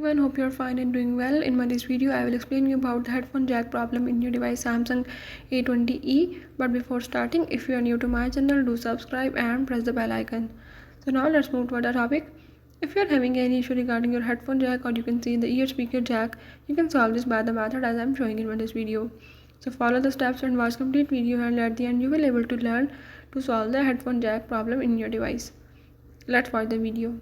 Everyone, hope you're fine and doing well. In this video, I will explain you about the headphone jack problem in your device Samsung A20e. But before starting, if you are new to my channel, do subscribe and press the bell icon. So now let's move to the topic. If you are having any issue regarding your headphone jack, or you can see the ear speaker jack, you can solve this by the method as I am showing in this video. So follow the steps and watch complete video, and at the end you will able to learn to solve the headphone jack problem in your device. Let's watch the video.